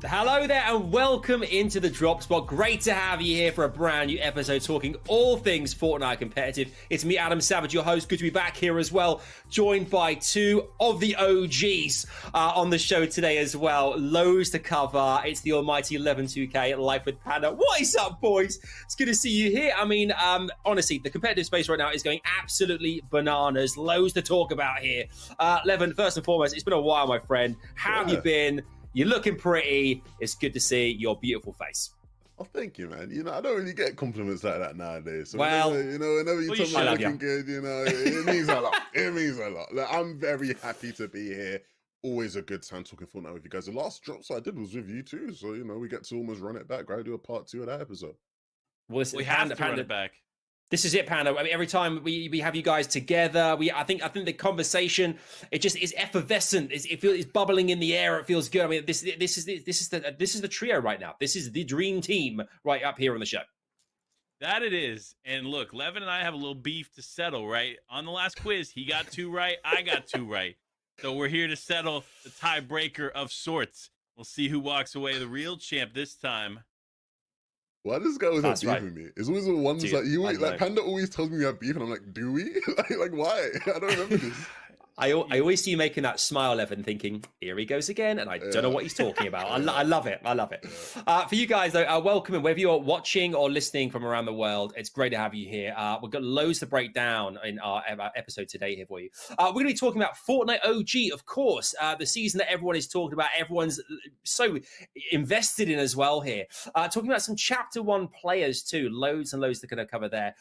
Hello there and welcome into the Drop Spot. Great to have you here for a brand new episode talking all things Fortnite competitive. It's me, Adam Savage, your host. Good to be back here as well, joined by two of the OGs on the show today as well. Loads to cover. It's the almighty 11-2K Life with Panda. What is up, boys? It's good to see you here. I mean, honestly, the competitive space right now is going absolutely bananas. Loads to talk about here. Levin, first and foremost, it's been a while, my friend. How have you been? You're looking pretty. It's good to see your beautiful face. Oh, thank you, man. You know, I don't really get compliments like that nowadays. So well, whenever you tell me I'm looking good, you know, it means a lot. It means a lot. Like, I'm very happy to be here. Always a good time talking Fortnite with you guys. The last drops I did was with you too. So, you know, we get to almost run it back, right? Do a part 2 of that episode. Well, we have to run it back. This is it, Panda. I mean, every time we have you guys together, I think the conversation, it just is effervescent. It's bubbling in the air. It feels good. I mean, this is the trio right now. This is the dream team right up here on the show. That it is. And look, Levin and I have a little beef to settle, right? On the last quiz, he got 2 right. I got 2 right. So we're here to settle the tiebreaker of sorts. We'll see who walks away the real champ this time. Why does this guy always have beef with me? It's always the ones that you like. Panda always tells me we have beef, and I'm like, do we? like why? I don't remember this. I always see you making that smile, Evan, thinking, here he goes again, and I don't know what he's talking about. I love it. I love it. For you guys, though, welcome, and whether you're watching or listening from around the world, it's great to have you here. We've got loads to break down in our episode today here for you. We're going to be talking about Fortnite OG, of course, the season that everyone is talking about, everyone's so invested in as well here. Talking about some Chapter 1 players, too. Loads and loads to kind of cover there.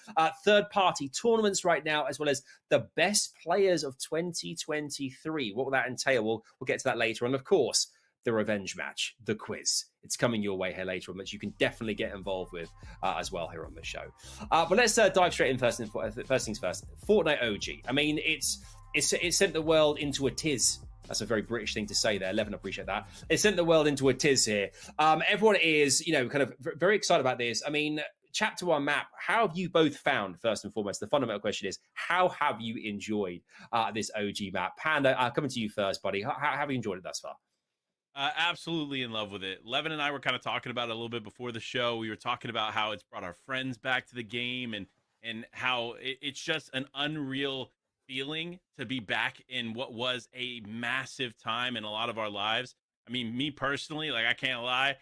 Third-party tournaments right now, as well as the best players of 2023. What will that entail? We'll get to that later. And of course, the revenge match, the quiz. It's coming your way here later on, that you can definitely get involved with as well here on the show. But let's dive straight in first things first. Fortnite OG. I mean, it's sent the world into a tiz. That's a very British thing to say there. Levin, I appreciate that. It sent the world into a tiz here. Everyone is, kind of very excited about this. I mean, Chapter 1 map, how have you both found, first and foremost? The fundamental question is, how have you enjoyed this OG map? Panda, coming to you first, buddy. How have you enjoyed it thus far? Absolutely in love with it. Levin and I were kind of talking about it a little bit before the show. We were talking about how it's brought our friends back to the game and how it's just an unreal feeling to be back in what was a massive time in a lot of our lives. I mean, me personally, like, I can't lie,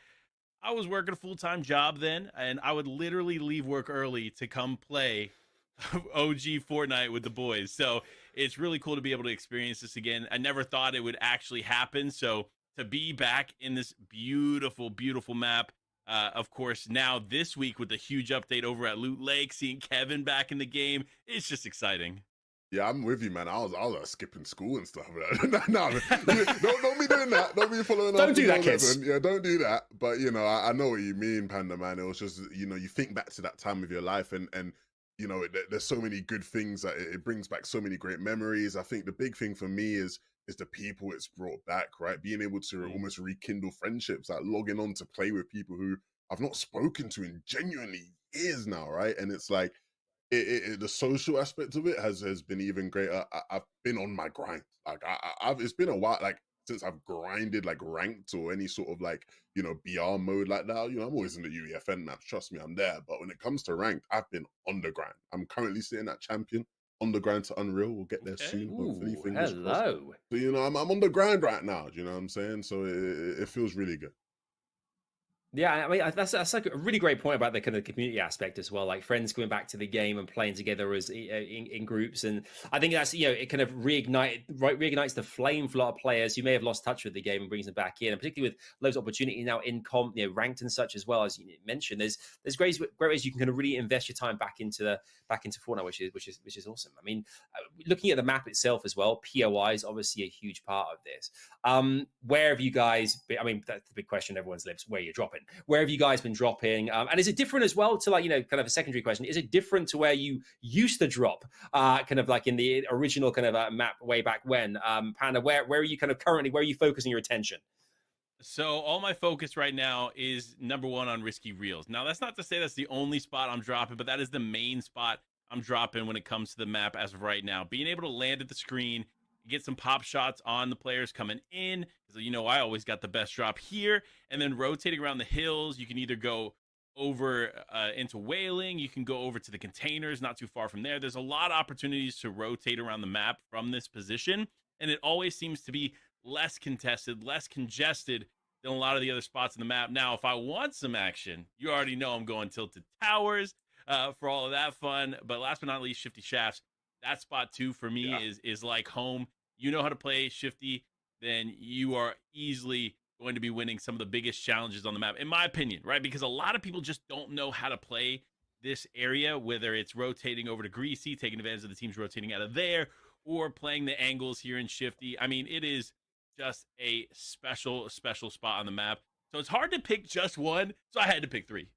I was working a full-time job then, and I would literally leave work early to come play OG Fortnite with the boys. So it's really cool to be able to experience this again. I never thought it would actually happen. So to be back in this beautiful, beautiful map, of course, now this week with the huge update over at Loot Lake, seeing Kevin back in the game, it's just exciting. Yeah, I'm with you, man. I was skipping school and stuff. no, don't be doing that. Don't be following. Don't do that, kids. Yeah, don't do that. But I know what you mean, Panda, man. It was just you think back to that time of your life, and there's so many good things that it brings back so many great memories. I think the big thing for me is the people it's brought back, right? Being able to almost rekindle friendships, like logging on to play with people who I've not spoken to in genuinely years now, right? And it's like. The social aspect of it has been even greater. I've been on my grind. Like it's been a while, like since I've grinded like ranked or any sort of like BR mode like that. I'm always in the UEFN maps. Trust me, I'm there. But when it comes to ranked, I've been on the grind. I'm currently sitting at champion, on the grind to Unreal. We'll get there soon. Hopefully, fingers crossed. So I'm on the grind right now. Do you know what I'm saying? So it feels really good. Yeah, I mean, that's like a really great point about the kind of community aspect as well, like friends coming back to the game and playing together as in groups. And I think that's, it kind of reignites the flame for a lot of players who may have lost touch with the game and brings them back in, and particularly with loads of opportunity now in comp, ranked and such as well, as you mentioned. There's great ways you can kind of really invest your time back into Fortnite, which is awesome. I mean, looking at the map itself as well, POI is obviously a huge part of this. Where have you guys been? I mean, that's the big question on everyone's lips, where you're dropping. Where have you guys been dropping? And is it different as well to kind of a secondary question? Is it different to where you used to drop, kind of like in the original kind of map way back when? Panda, where are you kind of currently, where are you focusing your attention? So all my focus right now is number 1 on Risky Reels. Now, that's not to say that's the only spot I'm dropping, but that is the main spot I'm dropping when it comes to the map as of right now. Being able to land at the screen, get some pop shots on the players coming in. Because, I always got the best drop here. And then rotating around the hills, you can either go over into whaling, you can go over to the containers, not too far from there. There's a lot of opportunities to rotate around the map from this position. And it always seems to be less contested, less congested than a lot of the other spots in the map. Now, if I want some action, you already know I'm going Tilted Towers for all of that fun. But last but not least, Shifty Shafts. That spot too for me is like home. You know how to play Shifty, then you are easily going to be winning some of the biggest challenges on the map, in my opinion, right? Because a lot of people just don't know how to play this area, whether it's rotating over to Greasy, taking advantage of the teams rotating out of there, or playing the angles here in Shifty. I mean, it is just a special spot on the map. So it's hard to pick just one, so I had to pick 3.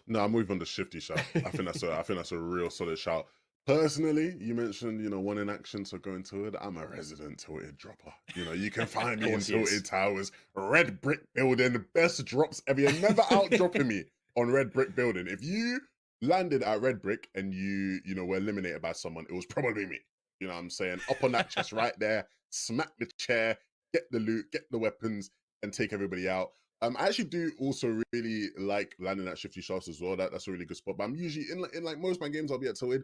No, I'm moving on the Shifty shout. I think that's a real solid shout. Personally, you mentioned, one in action, so going Tilted. I'm a resident Tilted dropper. You can find me in Tilted Towers, red brick building, best drops ever. You're never out dropping me on red brick building. If you landed at red brick and you were eliminated by someone, it was probably me. You know what I'm saying? Up on that chest right there, smack the chair, get the loot, get the weapons, and take everybody out. I actually do also really like landing at Shifty Shafts as well. That's a really good spot. But I'm usually in like most of my games, I'll be at Tilted.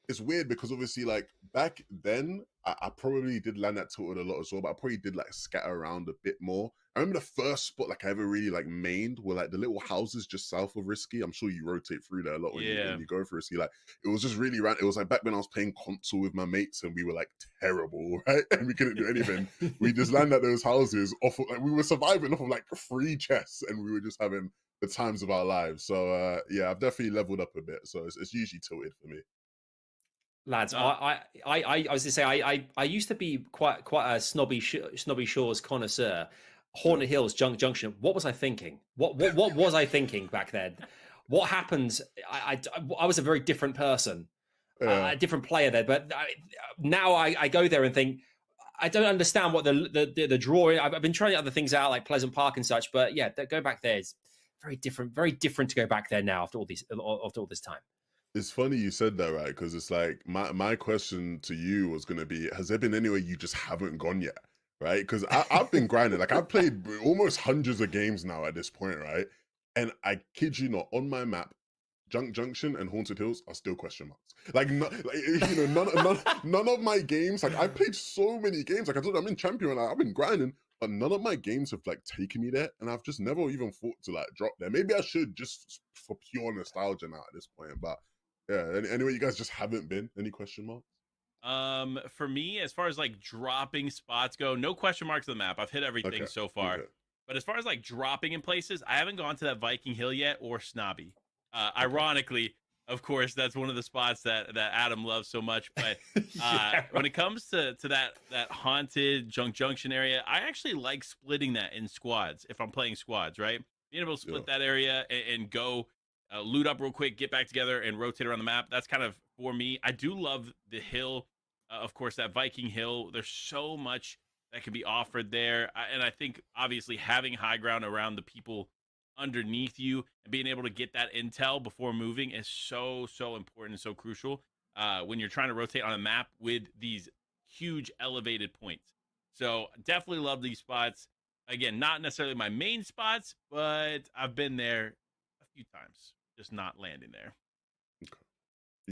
It's weird because obviously, like, back then, I probably did land at Tilted a lot as well, but I probably did like scatter around a bit more. I remember the first spot like I ever really like mained were like the little houses just south of Risky. I'm sure you rotate through there a lot when you go for Risky. Like, it was just really random. It was like back when I was playing console with my mates and we were like terrible, right? And we couldn't do anything. We just landed at those houses off of, like, we were surviving off of like 3 chests and we were just having the times of our lives. So yeah, I've definitely leveled up a bit. So it's usually Tilted for me. Lads, I was to say I used to be quite a snobby Shores connoisseur. Haunted Hills Junction. What was I thinking? What was I thinking back then? What happened? I was a very different person, a different player there. But now I go there and think I don't understand what the drawing. I've been trying other things out like Pleasant Park and such, but yeah, go back there. It's very different to go back there now after all this time. It's funny you said that, right? Because it's like my question to you was going to be, has there been anywhere you just haven't gone yet, right? Because I've been grinding. Like, I've played almost hundreds of games now at this point, right? And I kid you not, on my map, Junction and Haunted Hills are still question marks. Like, none of my games, like, I've played so many games. Like, I told you, I'm in Champion, I've been grinding, but none of my games have, like, taken me there. And I've just never even thought to, like, drop there. Maybe I should, just for pure nostalgia now at this point, but yeah, anyway, you guys just haven't been? Any question marks? For me, as far as like dropping spots go, no question marks on the map. I've hit everything so far. Okay. But as far as like dropping in places, I haven't gone to that Viking Hill yet or Snobby. Ironically, of course, that's one of the spots that Adam loves so much. But when it comes to that haunted Junction area, I actually like splitting that in squads if I'm playing squads, right? Being able to split that area and go loot up real quick, get back together, and rotate around the map. That's kind of for me. I do love the hill, of course, that Viking Hill. There's so much that can be offered there. And I think, obviously, having high ground around the people underneath you and being able to get that intel before moving is so important and so crucial when you're trying to rotate on a map with these huge elevated points. So definitely love these spots. Again, not necessarily my main spots, but I've been there a few times. Just not landing there. Okay.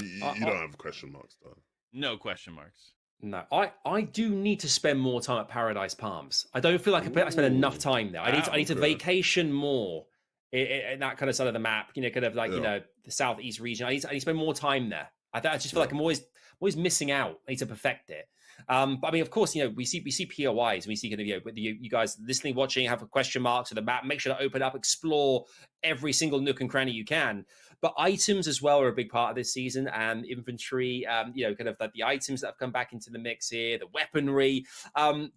You don't have question marks, though. No question marks. No, I do need to spend more time at Paradise Palms. I don't feel like I spend enough time there. I need to vacation more in that kind of side of the map. Kind of like the southeast region. I need to spend more time there. I just feel like I'm always missing out. I need to perfect it. But I mean, of course, we see POIs. We see you guys listening, watching, have question marks on the map. Make sure to open up, explore every single nook and cranny you can. But items as well are a big part of this season, and inventory. Kind of like the items that have come back into the mix here, the weaponry.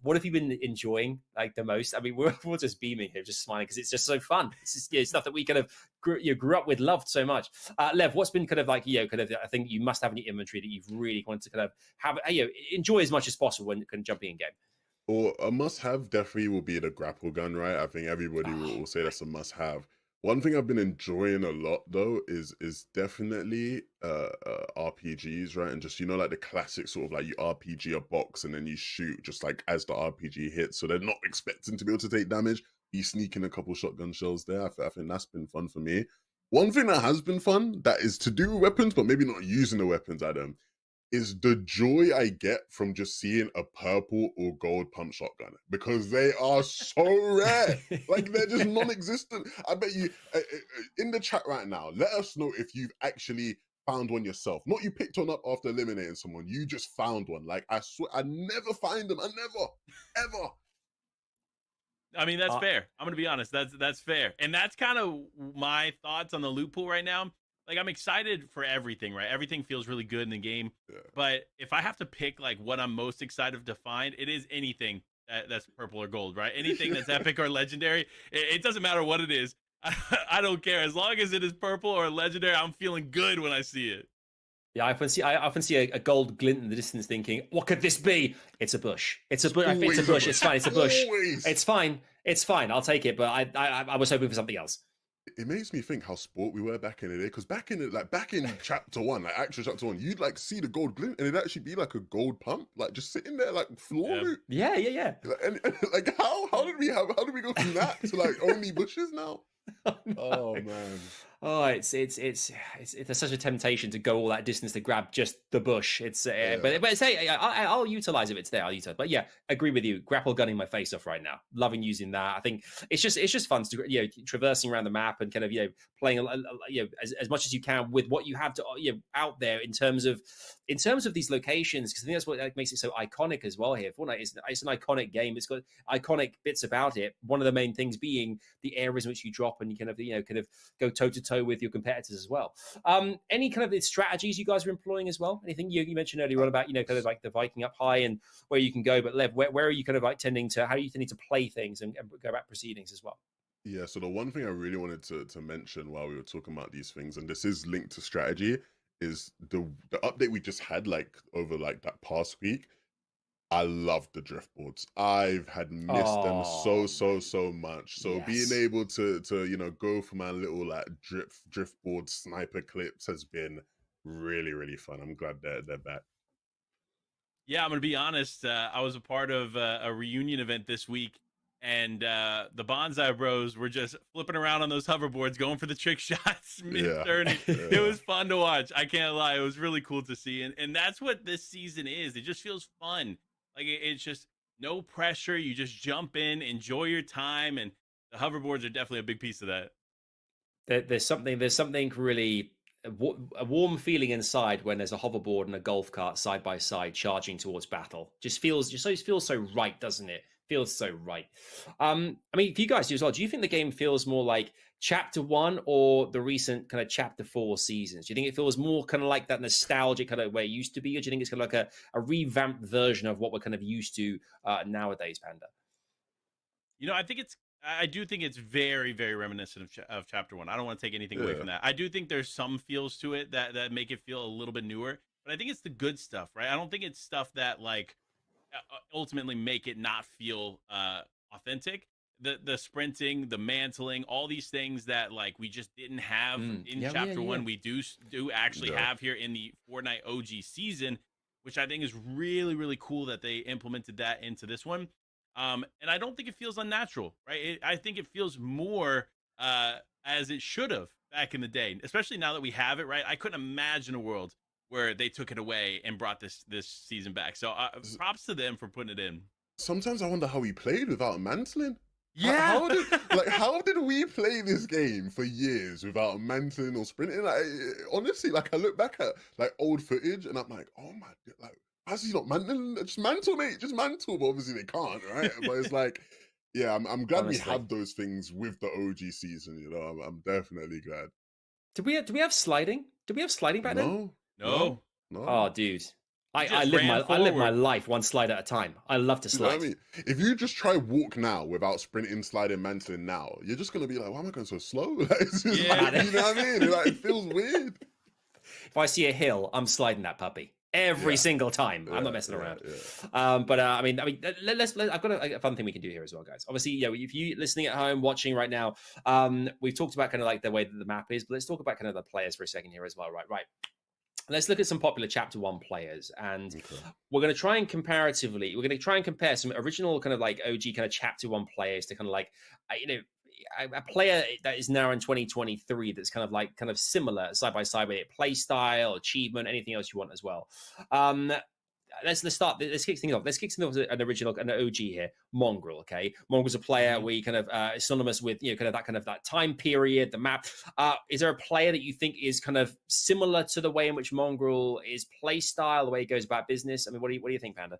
What have you been enjoying like the most? I mean, we're just beaming here, just smiling because it's just so fun. It's just stuff that we kind of grew up with, loved so much. Lev, what's been kind of like kind of I think you must have in your inventory that you've really wanted to kind of have enjoy as much as possible when kind of jumping in game? Or a must-have definitely will be the grapple gun, right? I think everybody will say that's a must-have. One thing I've been enjoying a lot though is definitely RPGs, right? And just like the classic sort of like you RPG a box and then you shoot just like as the RPG hits, so they're not expecting to be able to take damage. You sneak in a couple shotgun shells there. I think that's been fun for me. One thing that has been fun that is to do with weapons, but maybe not using the weapons, Adam, is the joy I get from just seeing a purple or gold pump shotgun because they are so rare. Like they're just non-existent. I bet you in the chat right now, let us know if you've actually found one yourself. Not you picked one up after eliminating someone. You just found one. Like I swear, I never find them. I never, ever. I mean, that's fair. I'm gonna be honest. That's fair, and that's kind of my thoughts on the loot pool right now. Like, I'm excited for everything, right? Everything feels really good in the game. Yeah. But if I have to pick like what I'm most excited to find, it is anything that's purple or gold, right? Anything that's epic or legendary. It doesn't matter what it is. I don't care. As long as it is purple or legendary, I'm feeling good when I see it. Yeah, I often see a gold glint in the distance, thinking, "What could this be?" It's a bush. It's a bush. It's a bush. It's fine. It's a bush. Always. It's fine. It's fine. I'll take it. But I was hoping for something else. It makes me think how sport we were back in the day. Because back in chapter 1, like actual chapter 1, you'd like see the gold glint and it'd actually be like a gold pump, like just sitting there like floor loot. Yeah. Like, and like how did we go from that to like only bushes now? Oh, no. Oh man. Oh, it's there's such a temptation to go all that distance to grab just the bush. It's but say I'll utilize if it's there. I'll utilize. But yeah, agree with you. Grapple gunning my face off right now. Loving using that. I think it's just fun to traversing around the map and kind of playing as much as you can with what you have to out there in terms of these locations, because I think that's what makes it so iconic as well here. Fortnite it's an iconic game. It's got iconic bits about it. One of the main things being the areas in which you drop and you kind of go toe to toe with your competitors as well. Any kind of strategies you guys are employing as well? Anything you mentioned earlier on about kind of like the Viking up high and where you can go, but Lev, where are you kind of like how are you tending to play things and go about proceedings as well? Yeah, so the one thing I really wanted to mention while we were talking about these things, and this is linked to strategy, is the update we just had like over like that past week. I love the drift boards. I've had missed them so much. So being able to go for my little like drift board sniper clips has been really fun. I'm glad they're back. Yeah, I'm gonna be honest. I was a part of a reunion event this week, and the Bonsai Bros were just flipping around on those hoverboards, going for the trick shots mid-turning. It was fun to watch. I can't lie. It was really cool to see, and that's what this season is. It just feels fun. Like it's just no pressure. You just jump in, enjoy your time, and the hoverboards are definitely a big piece of that. There's something really a warm feeling inside when there's a hoverboard and a golf cart side by side charging towards battle. Just feels so right, doesn't it? Feels so right. I mean, for you guys do as well, do you think the game feels more like chapter 1 or the recent kind of chapter 4 seasons? Do you think it feels more kind of like that nostalgic kind of way it used to be, or do you think it's kind of like a revamped version of what we're kind of used to nowadays, Panda? I do think it's very, very reminiscent of chapter 1. I don't want to take anything away from that. I do think there's some feels to it that make it feel a little bit newer, but I think it's the good stuff, right? I don't think it's stuff that like ultimately make it not feel authentic. The sprinting, the mantling, all these things that like we just didn't have in chapter 1, we do actually have here in the Fortnite OG season, which I think is really cool that they implemented that into this one. And I don't think it feels unnatural, right? I think it feels more as it should have back in the day, especially now that we have it, right? I couldn't imagine a world where they took it away and brought this season back. So props to them for putting it in. Sometimes I wonder how we played without mantling. Yeah. How did we play this game for years without mantling or sprinting? Like, honestly, like I look back at like old footage and I'm like, oh my god, like how's he not mantling? Just mantle, mate, just mantle. But obviously they can't, right? But it's like, yeah, I'm glad we have those things with the OG season. You know, I'm definitely glad. Do we have sliding? Did we have sliding back then? No. Oh, dude. I live my life one slide at a time. I love to slide. You know what I mean? If you just try walk now without sprinting, sliding, mantling now, you're just gonna be like, why am I going so slow? Like, it's just like, you know what I mean? Like, it feels weird. If I see a hill, I'm sliding that puppy every Yeah. single time. I'm Yeah, not messing yeah, around. yeah. But I mean, I've got a fun thing we can do here as well, guys. Obviously, if you listening at home, watching right now, we've talked about kind of like the way that the map is, but let's talk about kind of the players for a second here as well. Right. Let's look at some popular Chapter 1 players, and Okay. we're going to try and compare some original kind of like OG kind of Chapter 1 players to kind of like, a player that is now in 2023 that's kind of similar side by side with it, play style, achievement, anything else you want as well. Let's kick things off. Let's kick things off with an OG here, Mongrel. Okay, Mongrel's a player we kind of synonymous with kind of that time period, the map. Is there a player that you think is kind of similar to the way in which Mongrel is play style, the way he goes about business? I mean, what do you think, Panda?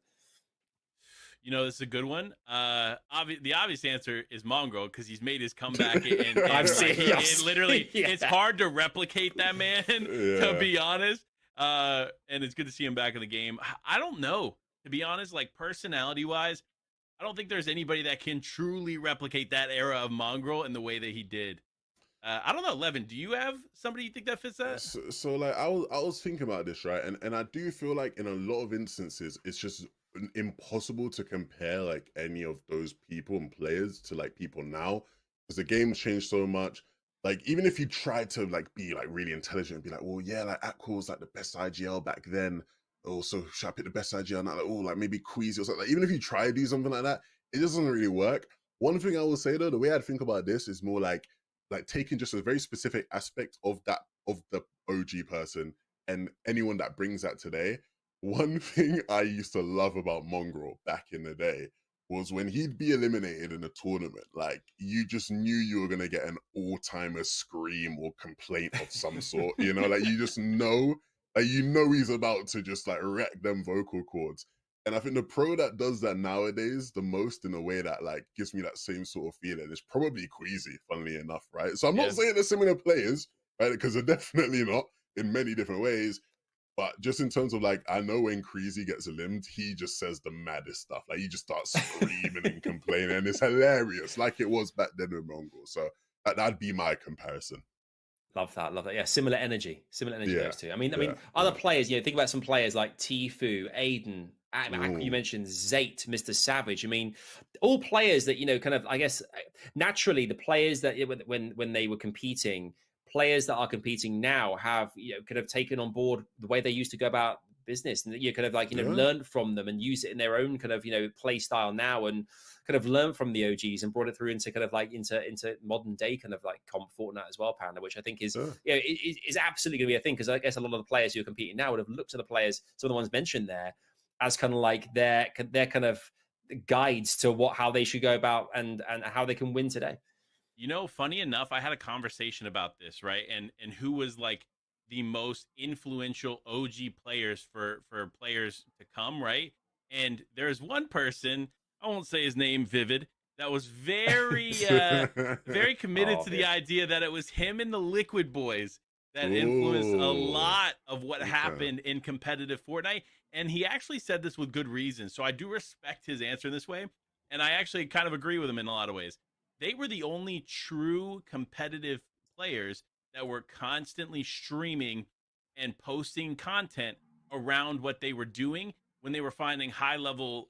This is a good one. The obvious answer is Mongrel because he's made his comeback. And I've seen it literally, it's hard to replicate that man, to be honest. And it's good to see him back in the game. I don't know, to be honest, like personality-wise, I don't think there's anybody that can truly replicate that era of Mongrel in the way that he did. I don't know, Levin, do you have somebody you think that fits that? So like I was thinking about this, right? And I do feel like in a lot of instances, it's just impossible to compare like any of those people and players to like people now because the game's changed so much. Like even if you try to like be like really intelligent and be like, well, yeah, like Aqua was like the best IGL back then. Also, should I pick the best IGL now? Like, oh, like maybe Queasy or something. Like, even if you try to do something like that, it doesn't really work. One thing I will say though, the way I'd think about this is more like taking just a very specific aspect of the OG person and anyone that brings that today. One thing I used to love about Mongrel back in the day was when he'd be eliminated in a tournament, like you just knew you were gonna get an all-timer scream or complaint of some sort, like you just know, like he's about to just like wreck them vocal cords. And I think the pro that does that nowadays the most in a way that like gives me that same sort of feeling is probably Queasy, funnily enough, right? So I'm not saying they're similar players, right? Because they're definitely not in many different ways. But just in terms of like, I know when Creasy gets limbed, he just says the maddest stuff. Like he just starts screaming and complaining, and it's hilarious, like it was back then with Mongrel. So that'd be my comparison. Love that. Yeah, similar energy. Those two. I mean, other yeah. players. Think about some players like Tfue, Aiden. You mentioned Zate, Mr. Savage. I mean, all players that kind of. I guess naturally, the players that when they were competing, players that are competing now have kind of taken on board the way they used to go about business, and you kind of like learned from them and use it in their own kind of play style now, and kind of learned from the OGs and brought it through into kind of like into modern day kind of like comp Fortnite as well, Panda, which I think is is absolutely going to be a thing, because I guess a lot of the players who are competing now would have looked at the players, some of the ones mentioned there, as kind of like their kind of guides to how they should go about and how they can win today. Funny enough, I had a conversation about this, right? And who was like the most influential OG players for players to come, right? And there's one person, I won't say his name, Vivid, that was very very committed to the idea that it was him and the Liquid Boys that influenced a lot of what happened in competitive Fortnite. And he actually said this with good reason. So I do respect his answer in this way. And I actually kind of agree with him in a lot of ways. They were the only true competitive players that were constantly streaming and posting content around what they were doing when they were finding high level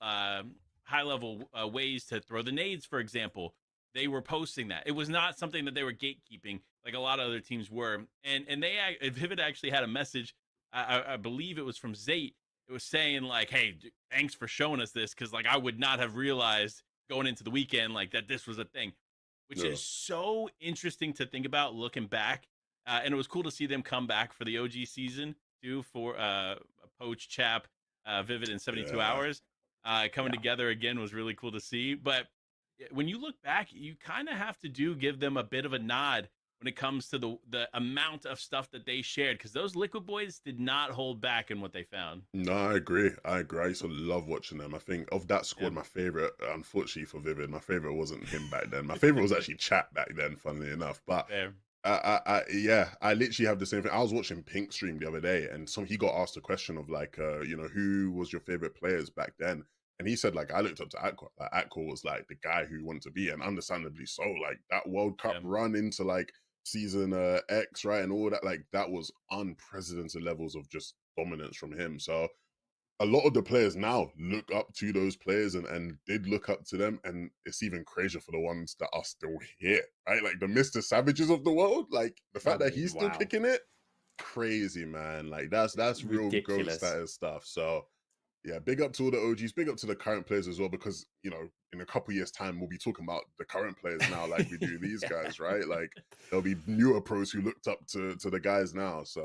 ways to throw the nades, for example. They were posting that. It was not something that they were gatekeeping like a lot of other teams were. And Vivid actually had a message. I believe it was from Zate. It was saying like, "Hey, thanks for showing us this, because like I would not have realized going into the weekend like that this was a thing," which is so interesting to think about looking back. And it was cool to see them come back for the OG season too, for Poach, Chap, Vivid in 72 hours. Coming together again was really cool to see. But when you look back, you kind of have to give them a bit of a nod when it comes to the amount of stuff that they shared, because those Liquid Boys did not hold back in what they found. No, I agree. I used to love watching them. I think of that squad, my favorite, unfortunately for Vivid, my favorite wasn't him back then. My favorite was actually Chat back then, funnily enough. But I literally have the same thing. I was watching Pink stream the other day, and he got asked a question of like, who was your favorite players back then? And he said, like, I looked up to Aqua. Like, Aqua was like the guy who wanted to be, and understandably so. Like that World Cup run into like season X, right, and all that, like that was unprecedented levels of just dominance from him. So a lot of the players now look up to those players and did look up to them. And it's even crazier for the ones that are still here, right? Like the Mr. Savages of the world, like the fact that he's still kicking it, crazy, man. Like that's real GOAT status stuff. So yeah, big up to all the OGs, big up to the current players as well, because, you know, in a couple years' time, we'll be talking about the current players now, like we do these guys, right? Like there'll be newer pros who looked up to the guys now. So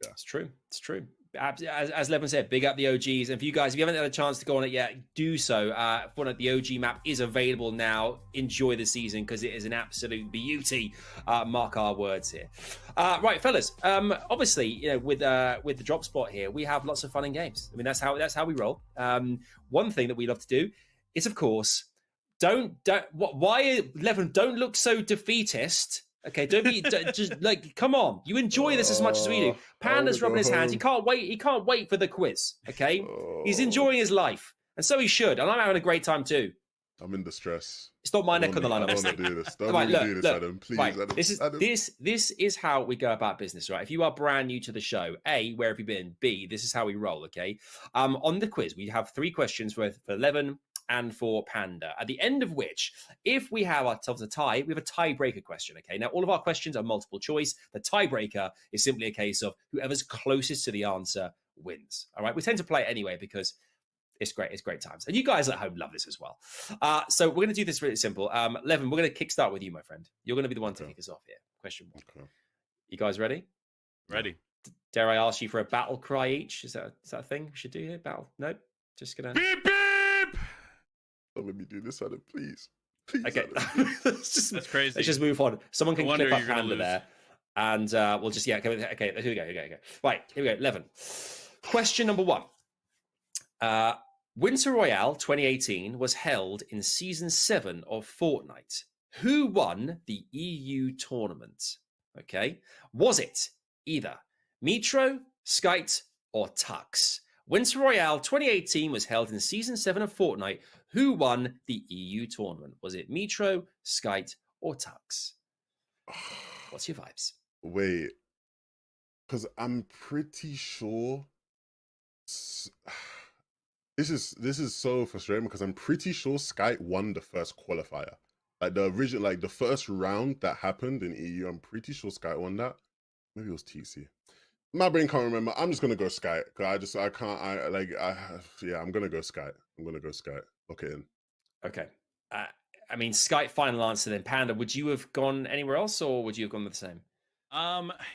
yeah, it's true. It's true. As Levin said, big up the OGs. And for you guys, if you haven't had a chance to go on it yet, do so. Fortnite, the OG map is available now. Enjoy the season because it is an absolute beauty. Mark our words here. Right, fellas. Obviously, you know, with the drop spot here, we have lots of fun in games. I mean, that's how we roll. One thing that we love to do is, of course, don't look so defeatist. Okay, don't be just like, come on. You enjoy this as much as we do. Panda's rubbing his hands. He can't wait for the quiz. Okay, he's enjoying his life, and so he should. And I'm having a great time too. I'm in distress. It's not my neck on the line. I don't want to do this. Don't right, do this, Adam. Please, right. Adam. This is how we go about business, right? If you are brand new to the show, A, where have you been? B, this is how we roll. Okay, on the quiz, we have 3 questions for Levin and for Panda, at the end of which, if we have ourselves a tie, we have a tiebreaker question, okay? Now, all of our questions are multiple choice. The tiebreaker is simply a case of whoever's closest to the answer wins, all right? We tend to play it anyway because it's great. It's great times. And you guys at home love this as well. So we're going to do this really simple. Levin, we're going to kickstart with you, my friend. You're going to be the one to kick us off here. Question 1. Okay. You guys ready? Ready. Dare I ask you for a battle cry each? Is that a thing we should do here? Battle? Nope. Just going to... Beep, beep! Don't let me do this, Adam, please. Please, okay. That's crazy. Let's just move on. Someone can clip up Panda there. And we'll just, okay, here we go. Right, here we go, 11. Question number 1. Winter Royale 2018 was held in Season 7 of Fortnite. Who won the EU tournament? Okay. Was it either Metro, Skite, or Tux? Winter Royale 2018 was held in Season 7 of Fortnite. Who won the EU tournament? Was it Metro, Skite, or Tux? What's your vibes? Wait, because I'm pretty sure... This is so frustrating because I'm pretty sure Skite won the first qualifier. Like the original, like the first round that happened in EU, I'm pretty sure Skite won that. Maybe it was TC. My brain can't remember. I'm just gonna go Skite. Cause I'm gonna go Skite. I'm gonna go Skite. Lock it in. Okay. I mean, Skite final answer then. Panda, would you have gone anywhere else or would you have gone with the same?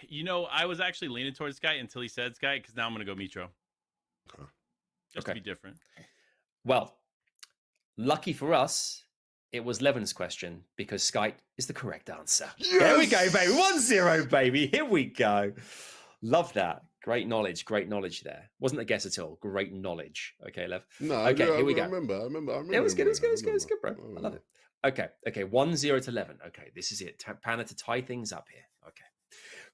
You know, I was actually leaning towards Skite until he said Skite, because now I'm gonna go Metro. Okay. Just to be different. Well, lucky for us, it was Levin's question because Skite is the correct answer. Yes! There we go, baby. 1-0, baby. Here we go. Love that. Great knowledge there. Wasn't a guess at all. Great knowledge. Okay, Lev. No, okay, here we go. I remember. It was good. It was good, bro. I love it. Okay. 1-0 to 11. Okay, this is it. Panda to tie things up here. Okay.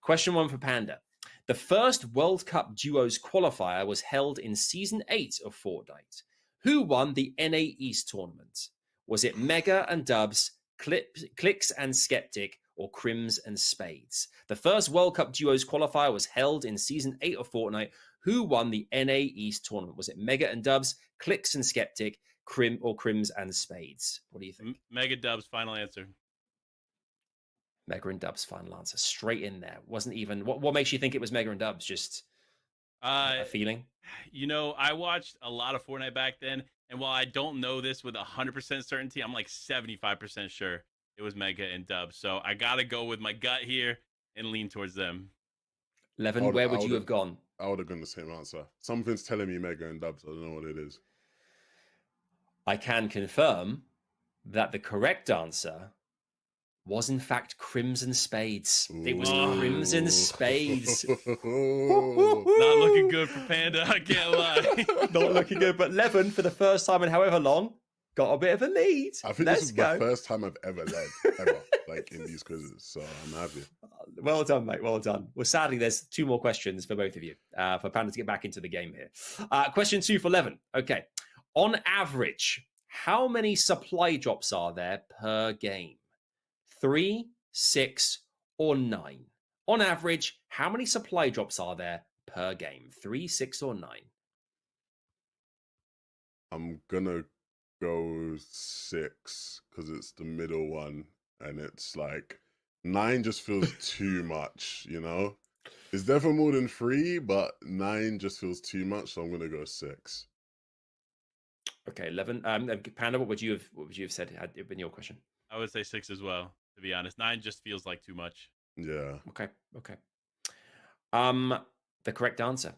Question 1 for Panda. The first World Cup Duos qualifier was held in Season 8 of Fortnite. Who won the NA East tournament? Was it Mega and Dubs, Clicks and Skeptic, or Crims and Spades? The first World Cup Duos qualifier was held in Season 8 of Fortnite. Who won the NA East tournament? Was it Mega and Dubs, Clicks and Skeptic, Crims and Spades? What do you think? Mega Dubs, final answer. Mega and Dubs, final answer. Straight in there. Wasn't even... What makes you think it was Mega and Dubs? Just a feeling? You know, I watched a lot of Fortnite back then, and while I don't know this with 100% certainty, I'm like 75% sure it was Mega and Dubs. So I got to go with my gut here and lean towards them. Levin, where would you have gone? I would have gone the same answer. Something's telling me Mega and Dubs. I don't know what it is. I can confirm that the correct answer was in fact Crims and Spades. Ooh. It was Crims and Spades. Not looking good for Panda, I can't lie. Not looking good, but Levin, for the first time in however long, got a bit of a lead. I think this is the first time I've ever led, ever, like in these quizzes, so I'm happy. Well done, mate, well done. Well, sadly, there's 2 more questions for both of you, for Panda to get back into the game here. Question 2 for Levin. Okay. On average, how many supply drops are there per game? 3, 6, or 9? On average, how many supply drops are there per game? 3, 6, or 9? I'm gonna go 6 because it's the middle one, and it's like 9 just feels too much, you know? It's definitely more than 3, but 9 just feels too much, so I'm gonna go 6. Okay, 11. Panda, what would you have said had it been your question? I would say 6 as well, to be honest. 9 just feels like too much. Yeah. Okay. The correct answer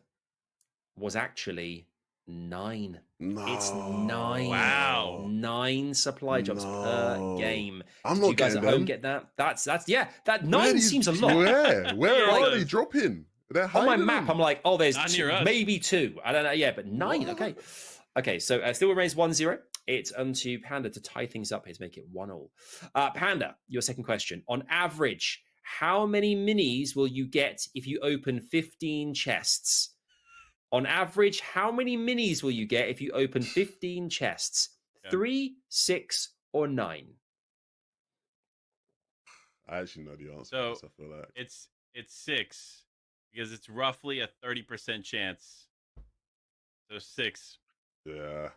was actually 9. It's 9. Wow. 9 supply drops per game. I'm Did not you guys getting at home them. get that? That's That 9 seems a lot. Where Yeah, are it they does. dropping? They're On my hiding map, them. I'm like, oh, there's Not near us. maybe 2. I don't know. Yeah, but 9. What? Okay. So still remains 1-0. It's to Panda to tie things up here to make it 1-1. Panda, your second question. On average, how many minis will you get if you open 15 chests? On average, how many minis will you get if you open 15 chests? Yeah. 3, 6, or 9? I actually know the answer. So to this, I feel like it's 6 because it's roughly a 30% chance. So 6. yeah.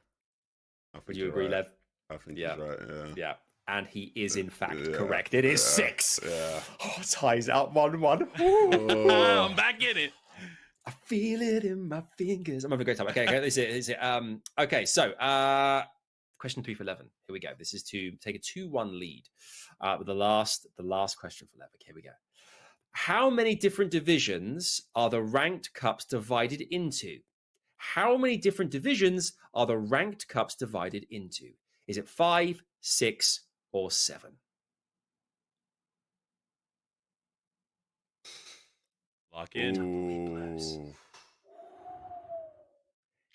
I think Would you you're agree, right. Lev? I think Yeah. he's right. Yeah. Yeah. And he is, in fact, Yeah, correct. It is yeah, 6. Yeah. Oh, ties out 1-1. Oh. I'm back in it. I feel it in my fingers. I'm having a great time. Okay, this is it. Okay, so question 3 for 11. Here we go. This is to take a 2-1 lead with the last question for 11. Here we go. How many different divisions are the ranked cups divided into? How many different divisions are the ranked cups divided into? Is it 5, 6, or 7? Lock in. Ooh.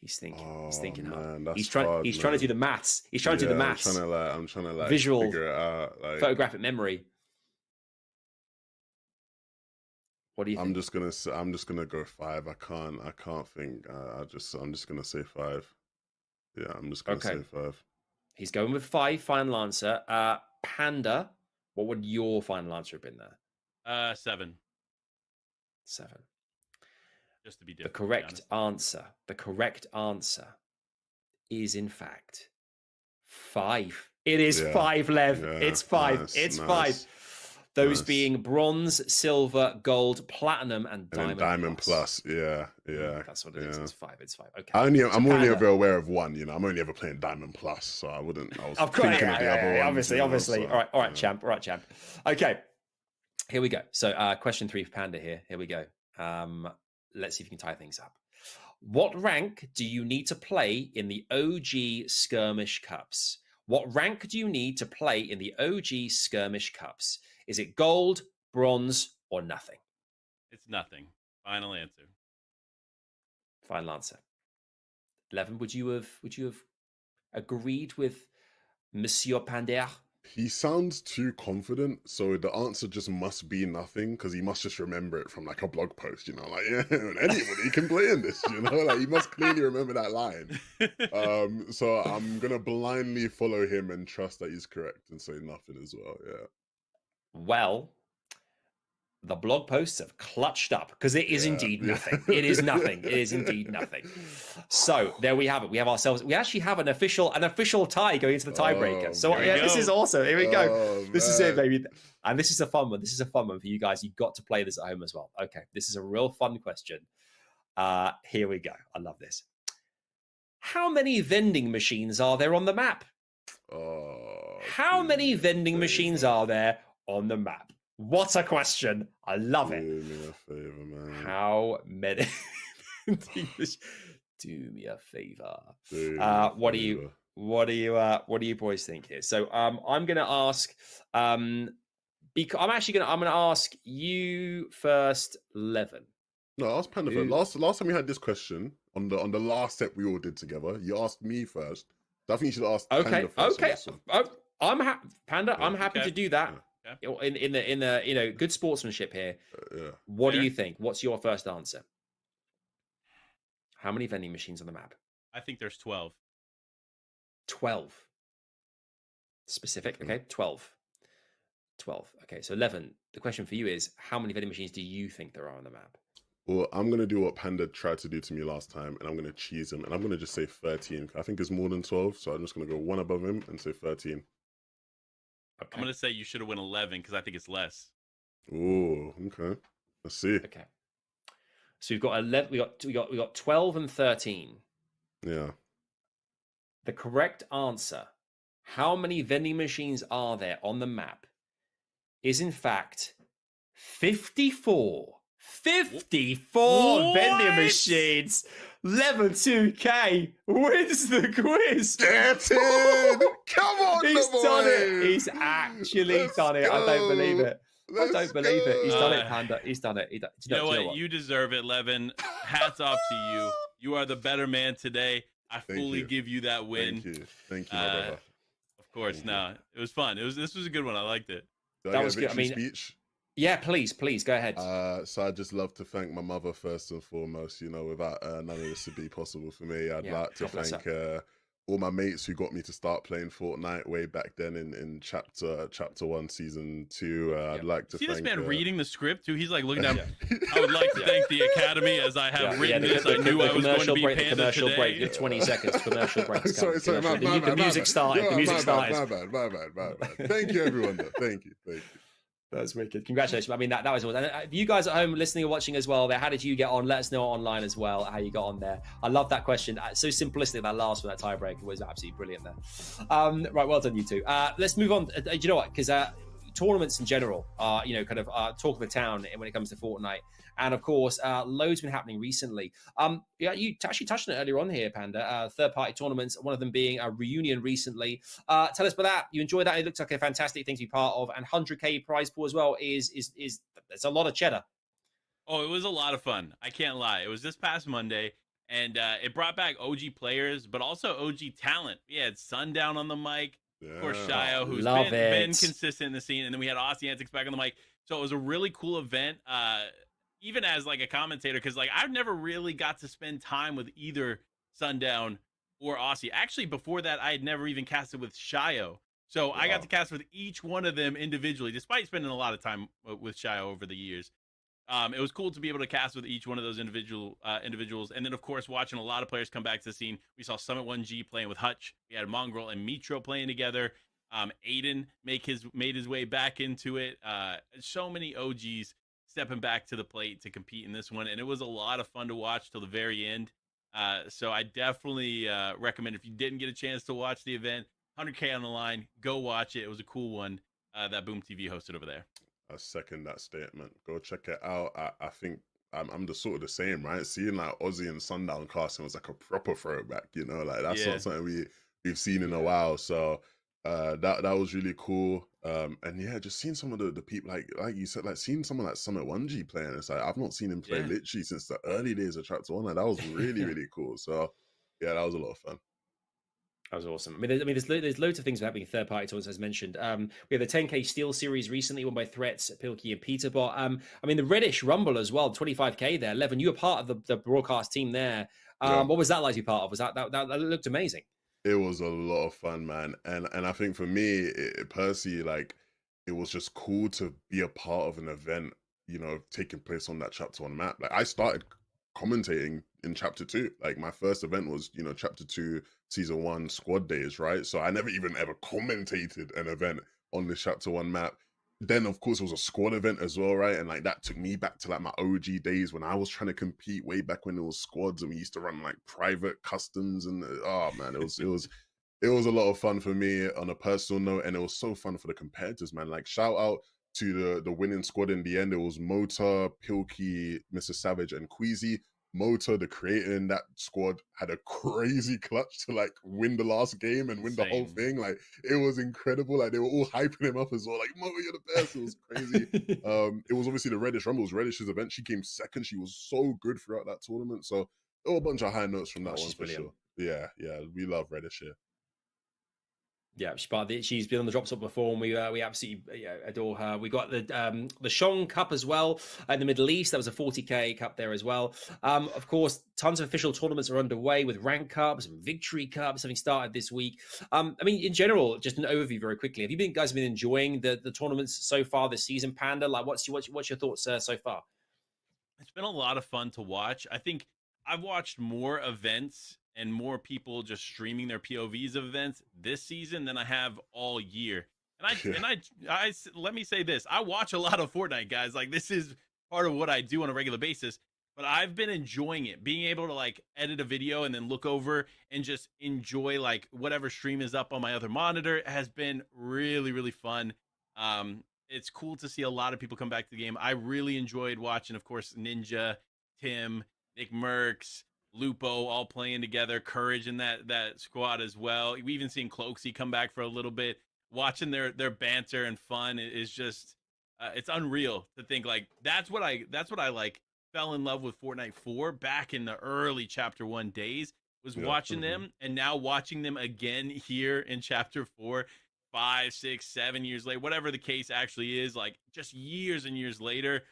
He's thinking. Oh, He's thinking hard. man, that's He's trying. hard, He's trying to do man. the maths. He's trying to do the maths. I'm trying to like Visual, figure it out. Like, photographic memory. What do you think? I'm just gonna go 5. I can't think. I'm just gonna say 5. Yeah, I'm just gonna say 5. He's going with 5. Final answer. Panda. What would your final answer have been there? 7. 7. Just to be different. The correct answer is, in fact, 5. It is 5, Lev. Yeah, It's 5. nice, It's nice. 5. Those Nice. being bronze, silver, gold, platinum, and diamond. Plus. Yeah. That's what it is. It's 5. It's 5. Okay. I'm So only Panda. ever aware of one. You know, I'm only ever playing Diamond Plus, so I was Of course, thinking of the other one. Obviously. So, All right, champ. Okay, here we go. So, question 3 for Panda here. Here we go. Let's see if you can tie things up. What rank do you need to play in the OG Skirmish Cups? What rank do you need to play in the OG Skirmish Cups? Is it gold, bronze, or nothing? It's nothing. Final answer. Final answer. 11. Would you have agreed with Monsieur Pander? He sounds too confident, so the answer just must be nothing because he must just remember it from like a blog post, you know, like anybody can play in this, you know, like he must clearly remember that line. So I'm gonna blindly follow him and trust that he's correct and say nothing as well. Yeah. Well, the blog posts have clutched up because it is indeed nothing. It is nothing. It is indeed nothing. So there we have it. We actually have an official tie going into the tiebreaker. So this is awesome. Here we go. This is it, baby. And this is a fun one. This is a fun one for you guys. You've got to play this at home as well. Okay, this is a real fun question. Here we go. I love this. How many vending machines are there on the map? How many vending machines are there on the map? What a question. I love it. Do me a favor, man. How many? Do me a favor. What do you boys think here? So I'm going to ask I'm going to ask you first, Levin. No, ask Panda first. Last time we had this question on the last set we all did together, you asked me first. So I think you should ask Panda first. Panda, I'm happy to do that. In the good sportsmanship here. What do you think? What's your first answer? How many vending machines on the map? I think there's 12. 12. Specific. Okay, 12. 12. Okay, so 11. The question for you is, how many vending machines do you think there are on the map? Well, I'm gonna do what Panda tried to do to me last time, and I'm gonna cheese him, and I'm gonna just say 13. I think it's more than 12, so I'm just gonna go one above him and say 13. I'm Okay. gonna say you should have went 11 because I think it's less. Oh, okay. Let's see. Okay. So we've got 11. We got 12 and 13. Yeah. The correct answer, how many vending machines are there on the map, is in fact 54. 54 vending What? machines. Level 2K wins the quiz. Get in! Come on, He's the done it. boy! He's actually Let's done it. I don't believe go. it. I Let's don't believe it. He's done it, go. Panda. He's done it. You know what? You deserve it, Levin. Hats off to you. You are the better man today. I fully give you that win. Thank you, my brother. Of course. It was fun. This was a good one. I liked it. That was good. I mean, speech. Yeah, please go ahead. So I'd just love to thank my mother first and foremost. You know, without none of this would be possible for me. I'd like to thank all my mates who got me to start playing Fortnite way back then in chapter 1, season 2. I'd like to see thank this man reading the script too. He's like looking at. I would like to thank the Academy as I have written this. I knew I was going to be Panda commercial today. break. 20 seconds. Commercial break. Sorry, the music started. The music started. My bad. Thank you, everyone. Though. Thank you. That's wicked. Congratulations. I mean, that was awesome. And you guys at home listening or watching as well, how did you get on? Let us know online as well how you got on there. I love that question. So simplistic, that last one, that tiebreaker was absolutely brilliant there. Right, well done, you two. Let's move on. Do you know what? Because tournaments in general are, kind of talk of the town when it comes to Fortnite. And of course, loads been happening recently. You actually touched on it earlier on here, Panda. Third-party tournaments, one of them being a reunion recently. Tell us about that. You enjoyed that? It looks like a fantastic thing to be part of. And 100K prize pool as well is it's a lot of cheddar. Oh, it was a lot of fun. I can't lie. It was this past Monday, and it brought back OG players, but also OG talent. We had Sundown on the mic. Of course, Shio, who's been consistent in the scene. And then we had Aussie Antics back on the mic. So it was a really cool event. Even as like a commentator, because like I've never really got to spend time with either Sundown or Aussie. Actually, before that, I had never even casted with Shio. So I got to cast with each one of them individually, despite spending a lot of time with Shio over the years. It was cool to be able to cast with each one of those individuals. And then, of course, watching a lot of players come back to the scene. We saw Summit 1G playing with Hutch. We had Mongrel and Mitro playing together. Aiden made his way back into it. So many OGs stepping back to the plate to compete in this one, and it was a lot of fun to watch till the very end. So I definitely recommend, if you didn't get a chance to watch the event, 100K on the line, go watch it. It was a cool one that Boom TV hosted over there. I second that statement. Go check it out. I think I'm the sort of the same, right? Seeing like Aussie and Sundown casting was like a proper throwback, like that's not something we've seen in a while. So that was really cool. And yeah, just seeing some of the people, like you said, like seeing someone like Summit 1G playing, it's like I've not seen him play literally since the early days of Chapter 1. Like that was really, really cool. So yeah, that was a lot of fun. That was awesome. There's loads of things happening in third-party tournaments, as mentioned. We have the 10K Steel Series recently, won by Threats, Pilkey, and Peterbot. The Reddish Rumble as well, 25K there. Levin, you were part of the broadcast team there. What was that like to be part of? Was that looked amazing? It was a lot of fun, man. And I think for me, personally, like, it was just cool to be a part of an event, taking place on that Chapter 1 map. Like, I started commentating in Chapter 2. Like, my first event was, Chapter 2, Season 1 squad days, right? So I never even ever commentated an event on this Chapter 1 map. Then, of course, it was a squad event as well, right? And like that took me back to like my OG days when I was trying to compete way back when it was squads and we used to run like private customs and oh man, it was a lot of fun for me on a personal note, and it was so fun for the competitors, man. Like shout out to the winning squad in the end. It was Motor, Pilkey, Mr. Savage, and Queasy. Motor, the creator in that squad, had a crazy clutch to like win the last game and win the whole thing. Like it was incredible. Like they were all hyping him up as well. Like Motor, you're the best. It was crazy. It was obviously the Reddish Rumble. It was Reddish's event. She came second. She was so good throughout that tournament. So there were a bunch of high notes from that one for sure. Yeah, we love Reddish here. Yeah, she's been on the drop top before, and we absolutely adore her. We got the Shong Cup as well in the Middle East. That was a 40K Cup there as well. Of course, tons of official tournaments are underway with Rank Cups and Victory Cups having started this week. In general, just an overview very quickly. Have you guys been enjoying the tournaments so far this season, Panda? Like, what's your thoughts so far? It's been a lot of fun to watch. I think I've watched more events and more people just streaming their POVs of events this season than I have all year. And Yeah, let me say this: I watch a lot of Fortnite, guys. Like this is part of what I do on a regular basis. But I've been enjoying it, being able to like edit a video and then look over and just enjoy like whatever stream is up on my other monitor has been really, really fun. It's cool to see a lot of people come back to the game. I really enjoyed watching, of course, Ninja, Tim, Nick Merckx, Lupo all playing together, Courage in that squad as well. We even seen Cloaksy come back for a little bit. Watching their banter and fun is just it's unreal to think like that's what I like fell in love with Fortnite for back in the early chapter 1 days was yeah. watching them, and now watching them again here in chapter 4 5, 6, 7 years later, whatever the case actually is, like just years and years later,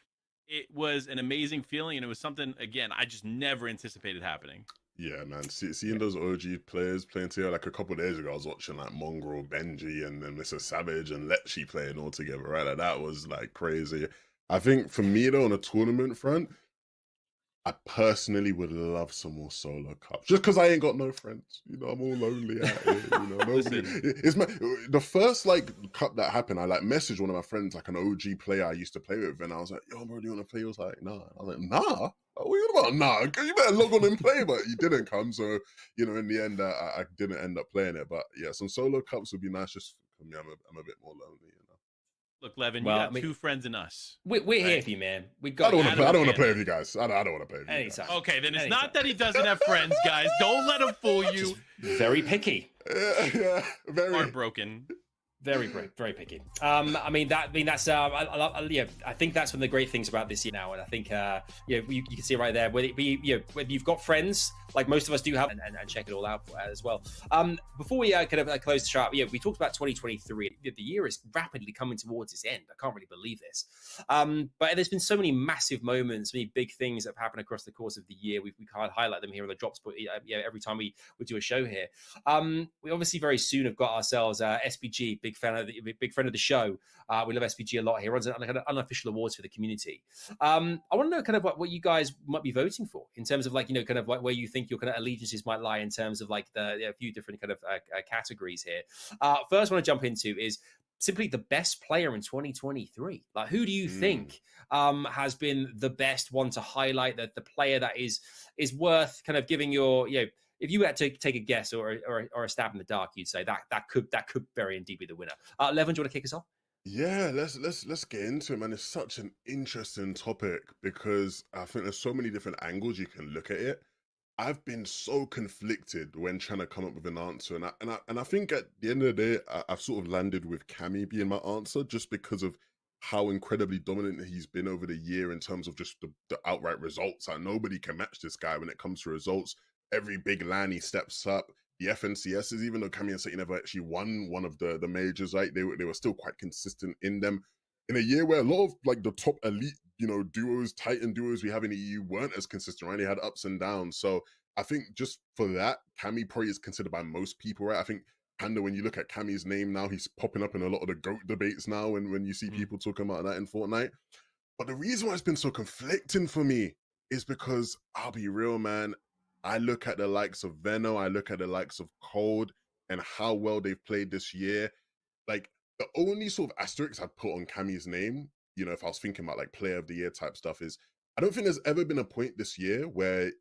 it was an amazing feeling. And it was something, again, I just never anticipated happening. Yeah, man. Seeing those OG players playing together, like a couple of days ago, I was watching like Mongrel, Benji, and then Mr. Savage and Lecce playing all together, right? Like that was like crazy. I think for me though, on a tournament front, I personally would love some more solo cups, just because I ain't got no friends. You know, I'm all lonely out here. You know, nobody. Listen, It's my, the first like cup that happened. I like messaged one of my friends, like an OG player I used to play with, and I was like, "Yo, bro, do you want to play?" He was like, "Nah." I was like, "Nah." What are you about? Nah, you better log on and play, but he didn't come. So, you know, in the end, I didn't end up playing it. But yeah, some solo cups would be nice. Just for me, I'm a bit more lonely, you know. look, Levin, you Well, I got mean, two friends in us. we're here Right? for you, man. We I got don't you. want to play. I don't want to Understand play it. with you guys. I don't want to play with you guys. Anytime. Okay, then it's Anytime. not that he doesn't have friends, guys. Don't let him fool you. Very picky. Yeah, very. Heartbroken. Very picky. I mean that's yeah. I think that's one of the great things about this year now, and I think you can see it right there. Whether it be whether you've got friends like most of us do have, and check it all out as well. Before we kind of close the show, we talked about 2023. The year is rapidly coming towards its end. I can't really believe this, but there's been so many massive moments, many big things that have happened across the course of the year. We can't highlight them here on the drops, but every time we do a show here, we obviously very soon have got ourselves SPG, big friend of the show. We love SPG a lot here. Runs an unofficial awards for the community. I want to know kind of what you guys might be voting for in terms of like kind of like where you think your kind of allegiances might lie in terms of like a few different kind of categories here. First, I want to jump into is simply the best player in 2023. Like, who do you think has been the best one to highlight, that the player that is worth kind of giving your if you had to take a guess or a stab in the dark, you'd say that could very indeed be the winner. Levin, do you want to kick us off? Yeah, let's get into it, man. It's such an interesting topic because I think there's so many different angles you can look at it. I've been so conflicted when trying to come up with an answer, and I think at the end of the day, I've sort of landed with Cammy being my answer, just because of how incredibly dominant he's been over the year in terms of just the outright results. Like nobody can match this guy when it comes to results. Every big LAN he steps up. The FNCSs, even though Cammy and City never actually won one of the majors, right? They were still quite consistent in them. In a year where a lot of like the top elite, duos, Titan duos we have in the EU weren't as consistent, right? They had ups and downs. So I think just for that, Cammy probably is considered by most people, right? I think Panda, when you look at Cammy's name now, he's popping up in a lot of the GOAT debates now, and when you see people talking about that in Fortnite. But the reason why it's been so conflicting for me is because I'll be real, man. I look at the likes of Veno, I look at the likes of Cold and how well they've played this year. Like the only sort of asterisk I'd put on Cammy's name, if I was thinking about like player of the year type stuff, is I don't think there's ever been a point this year where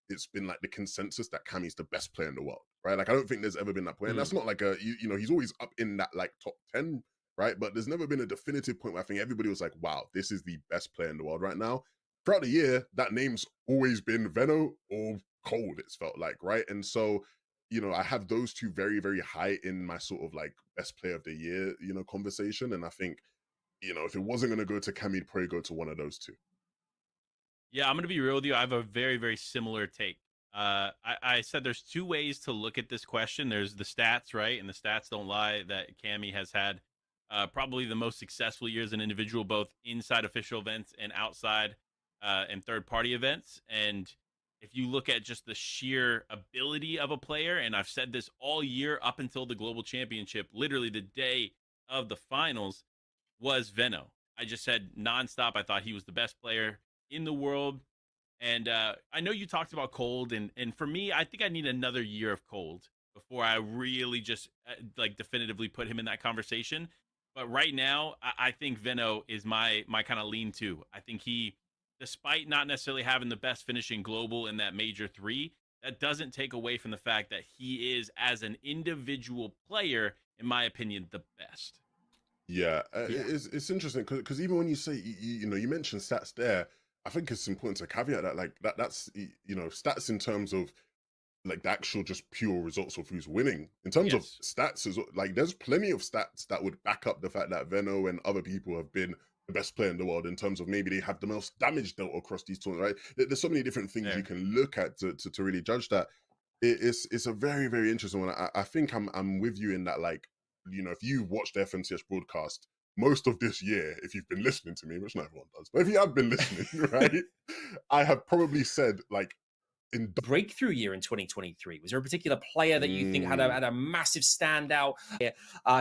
it's been like the consensus that Cammy's the best player in the world, right? Like I don't think there's ever been that point. And that's not like he's always up in that like top 10, right? But there's never been a definitive point where I think everybody was like, wow, this is the best player in the world right now. Throughout the year, that name's always been Veno or Cold, it's felt like, right? And so, I have those two very, very high in my sort of like best player of the year, conversation. And I think, if it wasn't going to go to Cammy, it'd probably go to one of those two. Yeah, I'm going to be real with you. I have a very, very similar take. I said there's two ways to look at this question. There's the stats, right? And the stats don't lie that Cammy has had probably the most successful years as an individual, both inside official events and outside and third-party events. And if you look at just the sheer ability of a player, and I've said this all year up until the Global Championship, literally the day of the finals, was Veno. I just said nonstop. I thought he was the best player in the world. And I know you talked about cold, and for me, I think I need another year of cold before I really just like definitively put him in that conversation. But right now, I think Veno is my kind of lean to. I think he, despite not necessarily having the best finishing global in that major three, that doesn't take away from the fact that he is, as an individual player, in my opinion, the best. Yeah, Yeah. it's interesting because even when you say you know, you mentioned stats there, I think it's important to caveat that like that's you know, stats in terms of like the actual just pure results of who's winning. In terms of Yes. stats, is like there's plenty of stats that would back up the fact that Veno and other people have been the best player in the world in terms of maybe they have the most damage dealt across these tournaments, right? There's so many different things you There. can look at to really judge that. It's a very, very interesting one. I think I'm with you in that, like, you know, if you watched the FNCS broadcast most of this year, if you've been listening to me, which not everyone does, but if you have been listening, right, I have probably said like in Breakthrough year in 2023? Was there a particular player that you think had mm, a massive standout,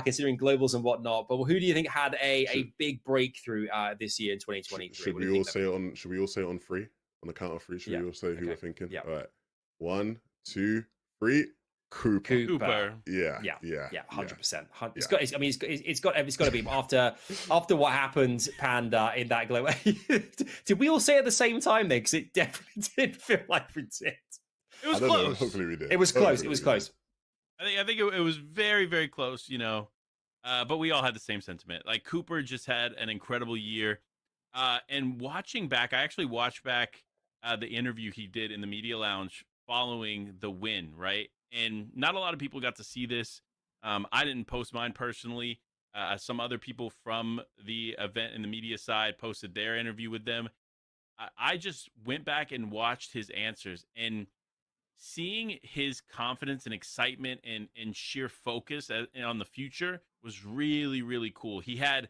considering globals and whatnot? But who do you think had should, a big breakthrough this year in 2023? should What do we you all think, say Levin? it on should we all say it on three? On the count of three, should Yeah. we all say who we're Okay. thinking? Yeah. All right. One, two, three. Cooper. Cooper. Cooper. Yeah, Yeah, yeah, yeah, yeah, 100%. It's yeah. got. I mean, it's got to be after what happened, Panda, in that glow. Did we all say at the same time then? Because it definitely did feel like we did. It I was don't know. close. Hopefully we did. It was close. It Hopefully was we did. close. I think it was very, very close, you know. But we all had the same sentiment. Like Cooper just had an incredible year. And watching back, I actually watched back the interview he did in the media lounge following the win, right? And not a lot of people got to see this. I didn't post mine personally. Some other people from the event in the media side posted their interview with them. I just went back and watched his answers, and seeing his confidence and excitement and sheer focus on the future was really, really cool. He had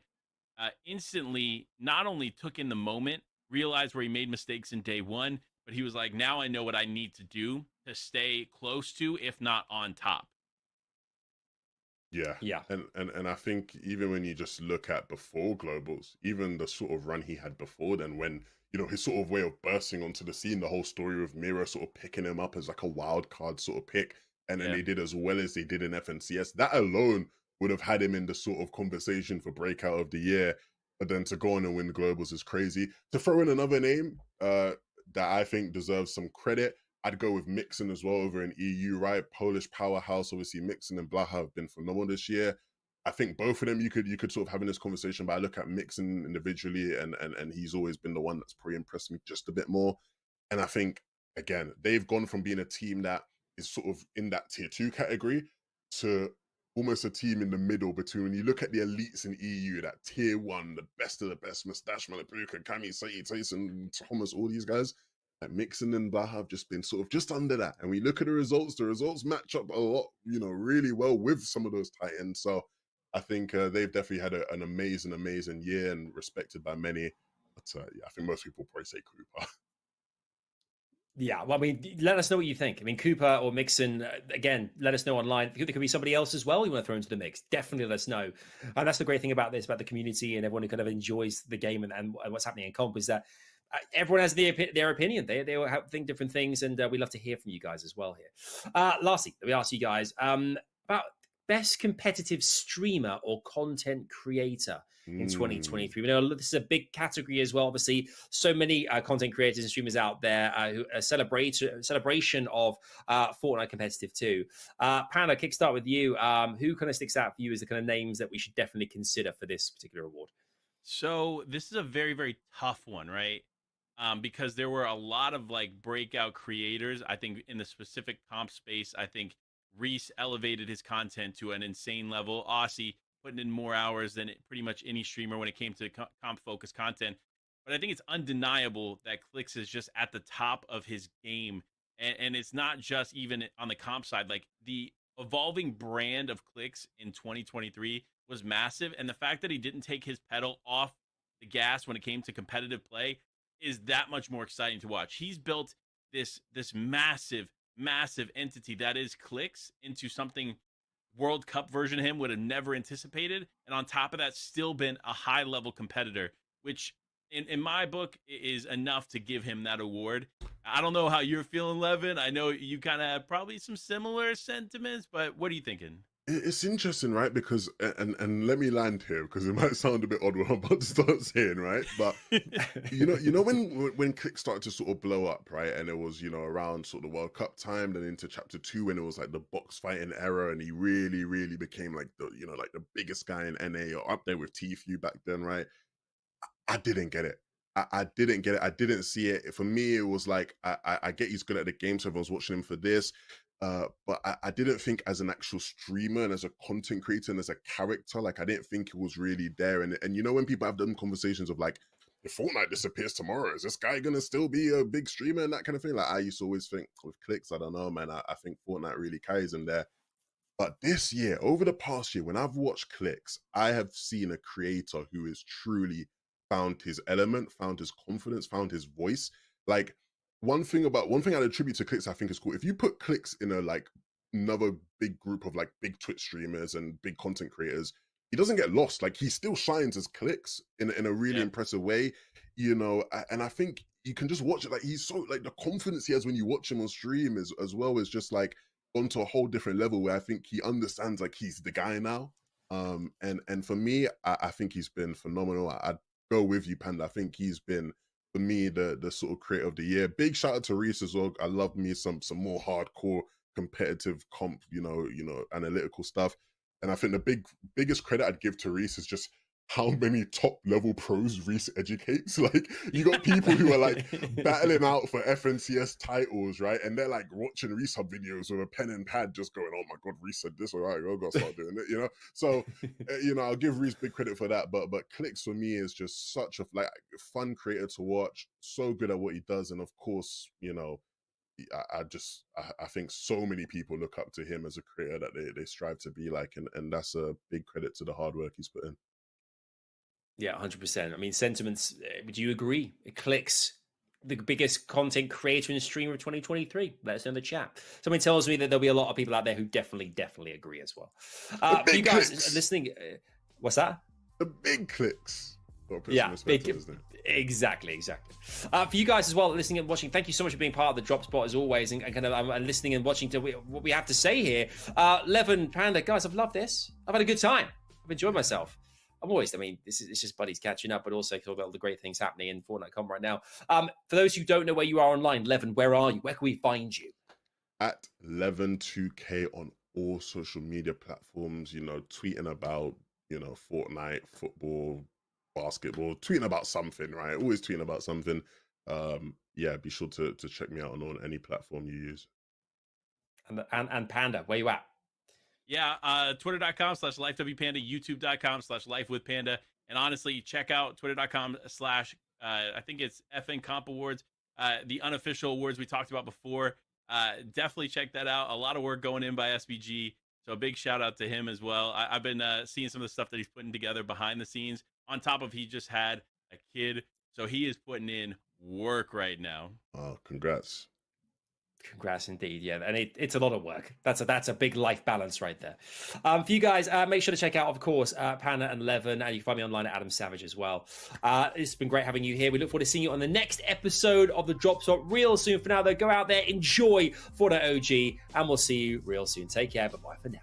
instantly not only took in the moment, realized where he made mistakes in day one, but he was like, now I know what I need to do to stay close to, if not on top. Yeah. Yeah. And I think even when you just look at before globals, even the sort of run he had before then, when you know his sort of way of bursting onto the scene, the whole story of Mira sort of picking him up as like a wild card sort of pick, and then Yeah. they did as well as they did in FNCS, that alone would have had him in the sort of conversation for breakout of the year. But then to go on and win globals is crazy. To throw in another name that I think deserves some credit, I'd go with Mixon as well over in EU, right? Polish powerhouse. Obviously, Mixon and Blaha have been phenomenal this year. I think both of them you could sort of have in this conversation, but I look at Mixon individually, and he's always been the one that's probably impressed me just a bit more. And I think again, they've gone from being a team that is sort of in that tier two category to almost a team in the middle between when you look at the elites in EU, that tier one, the best of the best, Mustache Malapuka, Kami Sayi, Tyson, Thomas, all these guys. Like Mixon and Blaha have just been sort of just under that. And we look at the results match up a lot, you know, really well with some of those Titans. So I think they've definitely had an amazing, amazing year and respected by many. But yeah, I think most people probably say Cooper. Yeah, well, I mean, let us know what you think. I mean, Cooper or Mixon, again, let us know online. There could be somebody else as well you want to throw into the mix. Definitely let us know. And that's the great thing about this, about the community and everyone who kind of enjoys the game and what's happening in comp, is that everyone has their opinion. They all think different things, and we love to hear from you guys as well here. Lastly, let me ask you guys about best competitive streamer or content creator in Mm. 2023. We know this is a big category as well. Obviously, so many content creators and streamers out there who a celebration of Fortnite competitive too. Panda, kickstart with you. Who kind of sticks out for you as the kind of names that we should definitely consider for this particular award? So this is a very, very tough one, right? Because there were a lot of like breakout creators. I think in the specific comp space, I think Reese elevated his content to an insane level. Aussie putting in more hours than pretty much any streamer when it came to comp focused content. But I think it's undeniable that Clicks is just at the top of his game. And it's not just even on the comp side, like the evolving brand of Clicks in 2023 was massive. And the fact that he didn't take his pedal off the gas when it came to competitive play is that much more exciting to watch. He's built this massive, massive entity that is Clicks into something World Cup version of him would have never anticipated. And on top of that, still been a high level competitor, which in my book is enough to give him that award. I don't know how you're feeling, Levin. I know you kind of have probably some similar sentiments, but what are you thinking? It's interesting, right? Because and let me land here because it might sound a bit odd what I'm about to start saying, right? But when Click started to sort of blow up, right? And it was, around sort of the World Cup time, then into chapter 2 when it was like the box fighting era, and he really, really became like like the biggest guy in NA or up there with Tfue back then, right? I didn't get it. I didn't get it. I didn't see it. For me, it was like I get he's good at the game, so everyone's watching him for this. But I didn't think as an actual streamer and as a content creator and as a character, like I didn't think it was really there. And when people have them conversations of like, if Fortnite disappears tomorrow, is this guy gonna still be a big streamer and that kind of thing? Like I used to always think with Clicks, I don't know, man. I think Fortnite really carries him there. But this year, over the past year, when I've watched Clicks, I have seen a creator who is truly found his element, found his confidence, found his voice. Like one thing I'd attribute to Clicks I think is cool. If you put Clicks in a like another big group of like big Twitch streamers and big content creators, he doesn't get lost. Like he still shines as Clicks in a really impressive way, and I think you can just watch it. Like he's so like the confidence he has when you watch him on stream as well as just like gone to a whole different level where I think he understands like he's the guy now. And for me, I think he's been phenomenal. I'd go with you, Panda. I think he's been, for me, the sort of creator of the year. Big shout out to Reese as well. I love me some more hardcore competitive comp, analytical stuff. And I think the biggest credit I'd give to Reese is just how many top level pros Reese educates. Like you got people who are like battling out for FNCS titles, right? And they're like watching Reese Hub videos with a pen and pad just going, oh my God, Reese said this, all right, I've got to start doing it, So, I'll give Reese big credit for that. But Clicks for me is just such a fun creator to watch, so good at what he does. And of course, I think so many people look up to him as a creator that they strive to be like, and that's a big credit to the hard work he's put in. Yeah, 100%. I mean, sentiments, would you agree? It Clicks the biggest content creator and streamer of 2023. Let us know in the chat. Someone tells me that there'll be a lot of people out there who definitely agree as well. For you guys listening, what's that? The big Clicks. Yeah, exactly. For you guys as well, listening and watching, thank you so much for being part of the Drop Spot as always, and kind of listening and watching to what we have to say here. Levin, Panda, guys, I've loved this. I've had a good time. I've enjoyed myself. It's just buddies catching up, but also talk about all the great things happening in Fortnite.com right now. For those who don't know where you are online, Levin, where are you? Where can we find you? At Levin2K on all social media platforms, tweeting about, Fortnite, football, basketball, tweeting about something, right? Always tweeting about something. Be sure to check me out on any platform you use. And Panda, where you at? Yeah, twitter.com/lifewpanda, youtube.com/lifewithpanda. And honestly, check out twitter.com/ I think it's FN Comp Awards, the unofficial awards we talked about before. Definitely check that out. A lot of work going in by SBG. So a big shout out to him as well. I've been seeing some of the stuff that he's putting together behind the scenes. On top of he just had a kid. So he is putting in work right now. Oh, congrats. Congrats indeed, yeah, and it's a lot of work. That's a big life balance right there. For you guys, make sure to check out, of course, Panda and Levin, and you can find me online at Adam Savage as well. It's been great having you here. We look forward to seeing you on the next episode of the Drop Spot real soon. For now, though, go out there, enjoy Fortnite OG, and we'll see you real soon. Take care, bye-bye for now.